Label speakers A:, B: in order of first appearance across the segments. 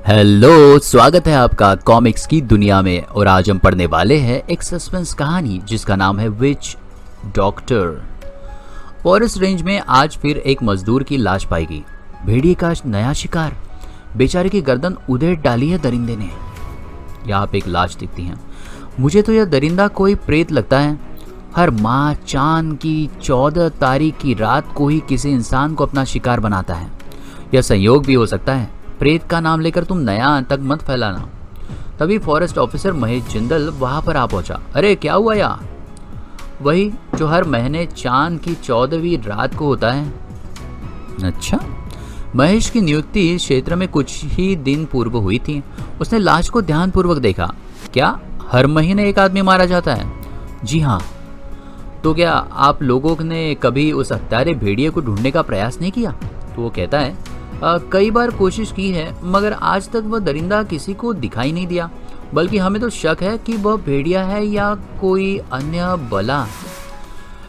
A: Hello, स्वागत है आपका कॉमिक्स की दुनिया में। और आज हम पढ़ने वाले हैं एक सस्पेंस कहानी जिसका नाम है विच डॉक्टर। फॉरेस्ट रेंज में आज फिर एक मजदूर की लाश पाई गई। भेड़िए का नया शिकार। बेचारे की गर्दन उधेड़ डाली है दरिंदे ने। यहाँ पे एक लाश दिखती है। मुझे तो यह दरिंदा कोई प्रेत लगता है। हर माह चांद की 14 तारीख की रात को ही किसी इंसान को अपना शिकार बनाता है। यह संयोग भी हो सकता है। प्रेत का नाम लेकर तुम नया आतंक मत फैलाना। तभी फॉरेस्ट ऑफिसर महेश जिंदल वहां पर आ पहुंचा। अरे क्या हुआ यार? वही जो हर महीने चांद की 14वीं रात को होता है। अच्छा। महेश की नियुक्ति क्षेत्र में कुछ ही दिन पूर्व हुई थी। उसने लाश को ध्यानपूर्वक देखा। क्या हर महीने एक आदमी मारा जाता है? जी हाँ। तो क्या आप लोगों ने कभी उस हत्यारे भेड़िए को ढूंढने का प्रयास नहीं किया? तो वो कहता है कई बार कोशिश की है, मगर आज तक वह दरिंदा किसी को दिखाई नहीं दिया। बल्कि हमें तो शक है कि वह भेड़िया है या कोई अन्य बला।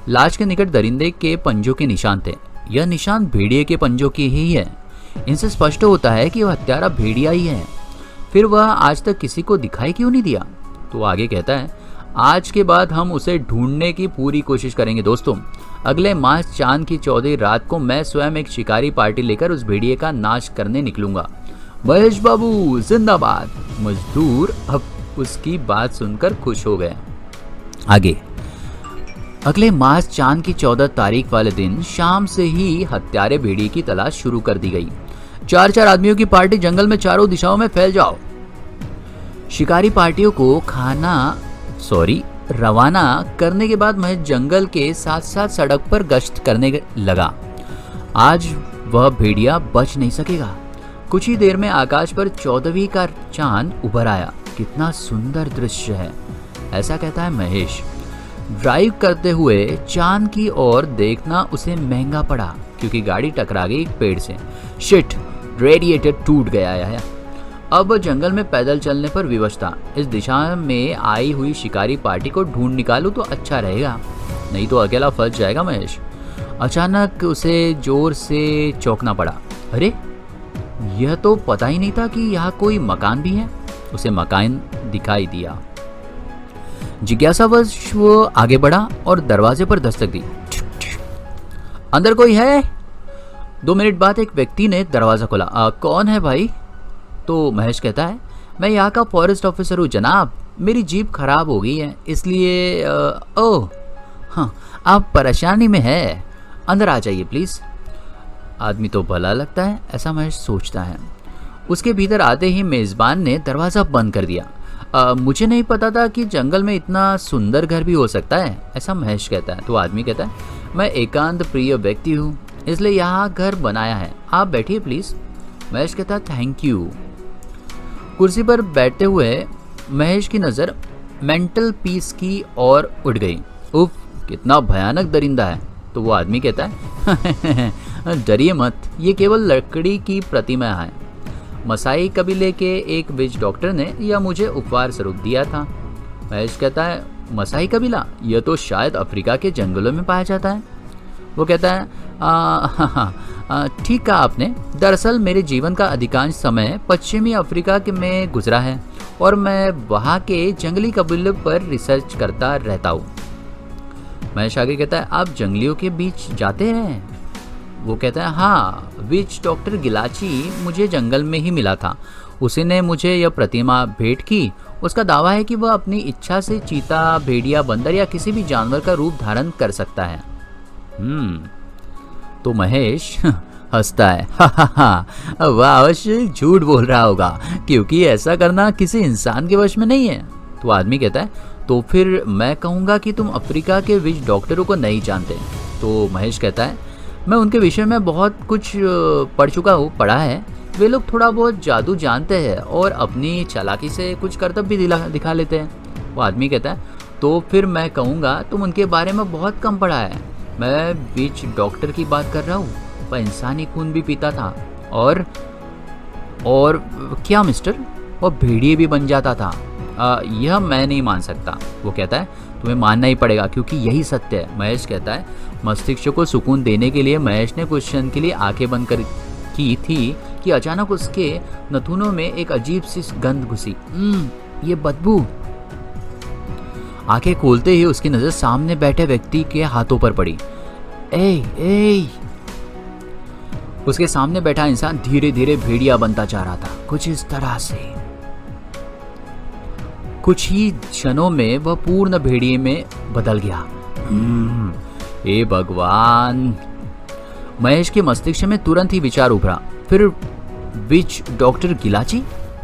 A: लाश के निकट दरिंदे के पंजों के निशान थे। यह निशान भेड़िए के पंजों के ही है। इनसे स्पष्ट होता है कि वह हत्यारा भेड़िया ही है। फिर वह आज तक किसी को दिखाई क्यों नहीं दिया? तो आगे कहता है आज के बाद हम उसे ढूंढने की पूरी कोशिश करेंगे दोस्तों। अगले माह चांद की 14वीं रात को मैं स्वयं एक शिकारी पार्टी लेकर उस भेड़िए का नाश करने निकलूंगा। महेश बाबू जिंदाबाद। मजदूर अब उसकी बात सुनकर खुश हो गए। आगे अगले माह चांद की 14 तारीख वाले दिन शाम से ही हत्यारे भेड़िए की तलाश शुरू कर दी गई। 4 आदमियों की पार्टी जंगल में चारों दिशाओं में फैल जाओ। शिकारी पार्टियों को रवाना करने के बाद महेश जंगल के साथ साथ सड़क पर गश्त करने लगा। आज वह भेड़िया बच नहीं सकेगा। कुछ ही देर में आकाश पर 14वीं का चांद उभर आया। कितना सुंदर दृश्य है, ऐसा कहता है महेश। ड्राइव करते हुए चांद की ओर देखना उसे महंगा पड़ा क्योंकि गाड़ी टकरा गई एक पेड़ से। शिट, रेडिएटर टूट गया है। अब जंगल में पैदल चलने पर विवश था। इस दिशा में आई हुई शिकारी पार्टी को ढूंढ निकालूं तो अच्छा रहेगा, नहीं तो अकेला फंस जाएगा महेश। अचानक उसे जोर से चौंकना पड़ा। अरे यह तो पता ही नहीं था कि यहाँ कोई मकान भी है। उसे मकान दिखाई दिया। जिज्ञासावश वो आगे बढ़ा और दरवाजे पर दस्तक दी। अंदर कोई है? 2 मिनट बाद एक व्यक्ति ने दरवाजा खोला। कौन है भाई? तो महेश कहता है मैं यहाँ का फॉरेस्ट ऑफिसर हूँ जनाब। मेरी जीप खराब हो गई है इसलिए ओह हाँ, आप परेशानी में है। अंदर आ जाइए प्लीज़। आदमी तो भला लगता है, ऐसा महेश सोचता है। उसके भीतर आते ही मेज़बान ने दरवाज़ा बंद कर दिया। मुझे नहीं पता था कि जंगल में इतना सुंदर घर भी हो सकता है, ऐसा महेश कहता है। तो आदमी कहता है मैं एकांत प्रिय व्यक्ति हूँ इसलिए यहाँ घर बनाया है, आप बैठिए प्लीज़। महेश कहता है थैंक यू। कुर्सी पर बैठते हुए महेश की नज़र मेंटल पीस की ओर उठ गई। उफ, कितना भयानक दरिंदा है। तो वो आदमी कहता है डरिए मत, ये केवल लकड़ी की प्रतिमा है। मसाई कबीले के एक विच डॉक्टर ने यह मुझे उपहार स्वरूप दिया था। महेश कहता है मसाई कबीला? यह तो शायद अफ्रीका के जंगलों में पाया जाता है। वो कहता है ठीक कहा आपने। दरअसल मेरे जीवन का अधिकांश समय पश्चिमी अफ्रीका में गुजरा है और मैं वहाँ के जंगली कबीलों पर रिसर्च करता रहता हूँ। महेश आगे कहता है आप जंगलियों के बीच जाते हैं? वो कहता है हाँ, विच डॉक्टर गिलाची मुझे जंगल में ही मिला था। उसी ने मुझे यह प्रतिमा भेंट की। उसका दावा है कि वह अपनी इच्छा से चीता, भेड़िया, बंदर या किसी भी जानवर का रूप धारण कर सकता है। तो महेश हंसता है। वह अवश्य झूठ बोल रहा होगा क्योंकि ऐसा करना किसी इंसान के वश में नहीं है। तो आदमी कहता है तो फिर मैं कहूँगा कि तुम अफ्रीका के विच डॉक्टरों को नहीं जानते। तो महेश कहता है मैं उनके विषय में बहुत कुछ पढ़ा है। वे लोग थोड़ा बहुत जादू जानते हैं और अपनी चालाकी से कुछ करतब भी दिखा लेते हैं। वो आदमी कहता है तो फिर मैं कहूँगा तुम उनके बारे में बहुत कम पढ़ा है। मैं विच डॉक्टर की बात कर रहा हूँ, वह इंसानी खून भी पीता था और क्या मिस्टर, वह भेड़िए भी बन जाता था। यह मैं नहीं मान सकता। वो कहता है तुम्हें मानना ही पड़ेगा क्योंकि यही सत्य है। महेश कहता है मस्तिष्क को सुकून देने के लिए महेश ने कुछ क्षण के लिए आंखें बंद की थी कि अचानक उसके नथुनों में एक अजीब सी गंध घुसी। ये बदबू। आंखें खोलते ही उसकी नजर सामने बैठे व्यक्ति के हाथों पर पड़ी। ए उसके सामने बैठा इंसान धीरे धीरे भेड़िया बनता जा रहा था, कुछ इस तरह से। कुछ ही क्षणों में वह पूर्ण भेड़िए में बदल गया। हे भगवान! महेश के मस्तिष्क में तुरंत ही विचार उभरा। फिर विच डॉक्टर गिलाची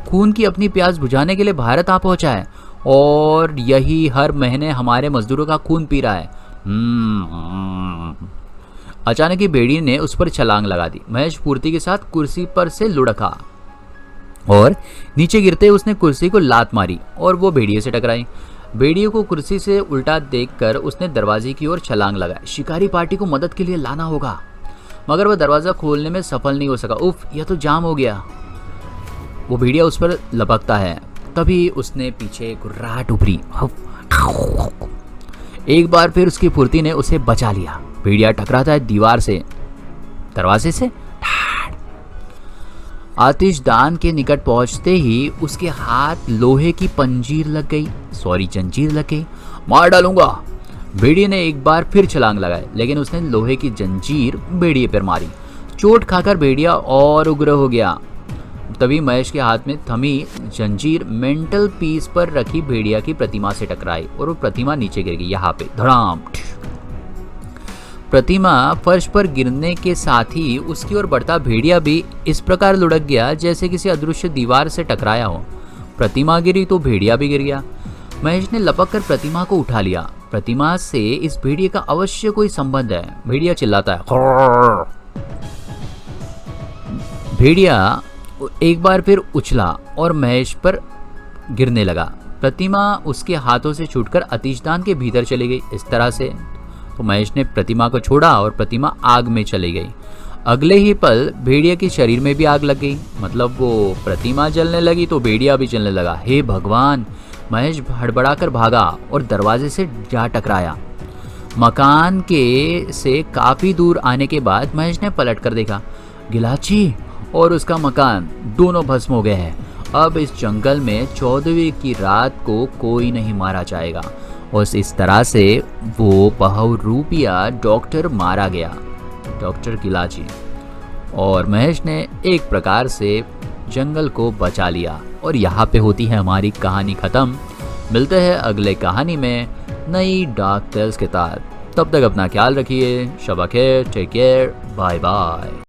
A: खून की अपनी प्यास बुझाने के लिए भारत आ पहुंचा है और यही हर महीने हमारे मजदूरों का खून पी रहा है। अचानक ही भेड़िए ने उस पर छलांग लगा दी। महेश फुर्ती के साथ कुर्सी पर से लुढ़का और नीचे गिरते उसने कुर्सी को लात मारी और वो भेड़िए से टकराई। भेड़िए को कुर्सी से उल्टा देखकर उसने दरवाजे की ओर छलांग लगाई। शिकारी पार्टी को मदद के लिए लाना होगा, मगर वह दरवाजा खोलने में सफल नहीं हो सका। उफ, यह तो जाम हो गया। वो भेड़िया उस पर लपकता है, तभी उसने पीछे घुर्राहट उभरी। एक बार फिर उसकी फुर्ती ने उसे बचा लिया। भेड़िया टकराता है दीवार से, दरवाजे से। आतिशदान के निकट पहुंचते ही उसके हाथ लोहे की जंजीर लग गई। मार डालूंगा। भेड़िए ने एक बार फिर छलांग लगाई, लेकिन उसने लोहे की जंजीर भेड़िए पर मारी। चोट खाकर भेड़िया और उग्र हो गया। तभी महेश के हाथ में थमी जंजीर मेंटल पीस पर रखी भेड़िया की प्रतिमा से टकराई और वो प्रतिमा नीचे गिर गई। यहाँ पे धड़ाम। प्रतिमा फर्श पर गिरने के साथ ही उसकी ओर बढ़ता भेड़िया भी इस प्रकार लुढ़क गया जैसे किसी अदृश्य दीवार से टकराया हो। प्रतिमा गिरी तो भेड़िया भी गिर गया। महेश ने लपक कर प्रतिमा को उठा लिया। प्रतिमा से इस भेड़िए का अवश्य कोई संबंध है। भेड़िया चिल्लाता है। भेड़िया एक बार फिर उछला और महेश पर गिरने लगा। प्रतिमा उसके हाथों से छूटकर आतिशदान के भीतर चली गई। इस तरह से तो महेश ने प्रतिमा को छोड़ा और प्रतिमा आग में चली गई। अगले ही पल भेड़िया के शरीर में भी आग लग गई। मतलब वो प्रतिमा जलने लगी तो भेड़िया भी जलने लगा। हे भगवान! महेश हड़बड़ाकर भागा और दरवाजे से जा टकराया। मकान के से काफी दूर आने के बाद महेश ने पलट कर देखा। गिलाची और उसका मकान दोनों भस्म हो गए हैं। अब इस जंगल में 14वीं की रात को कोई नहीं मारा जाएगा। और इस तरह से वो बहुरूपिया डॉक्टर मारा गया, डॉक्टर गिलाची। और महेश ने एक प्रकार से जंगल को बचा लिया। और यहाँ पे होती है हमारी कहानी ख़त्म। मिलते हैं अगले कहानी में नई डार्क टेल्स के साथ। तब तक अपना ख्याल रखिए। शबा खैर, टेक केयर, बाय बाय।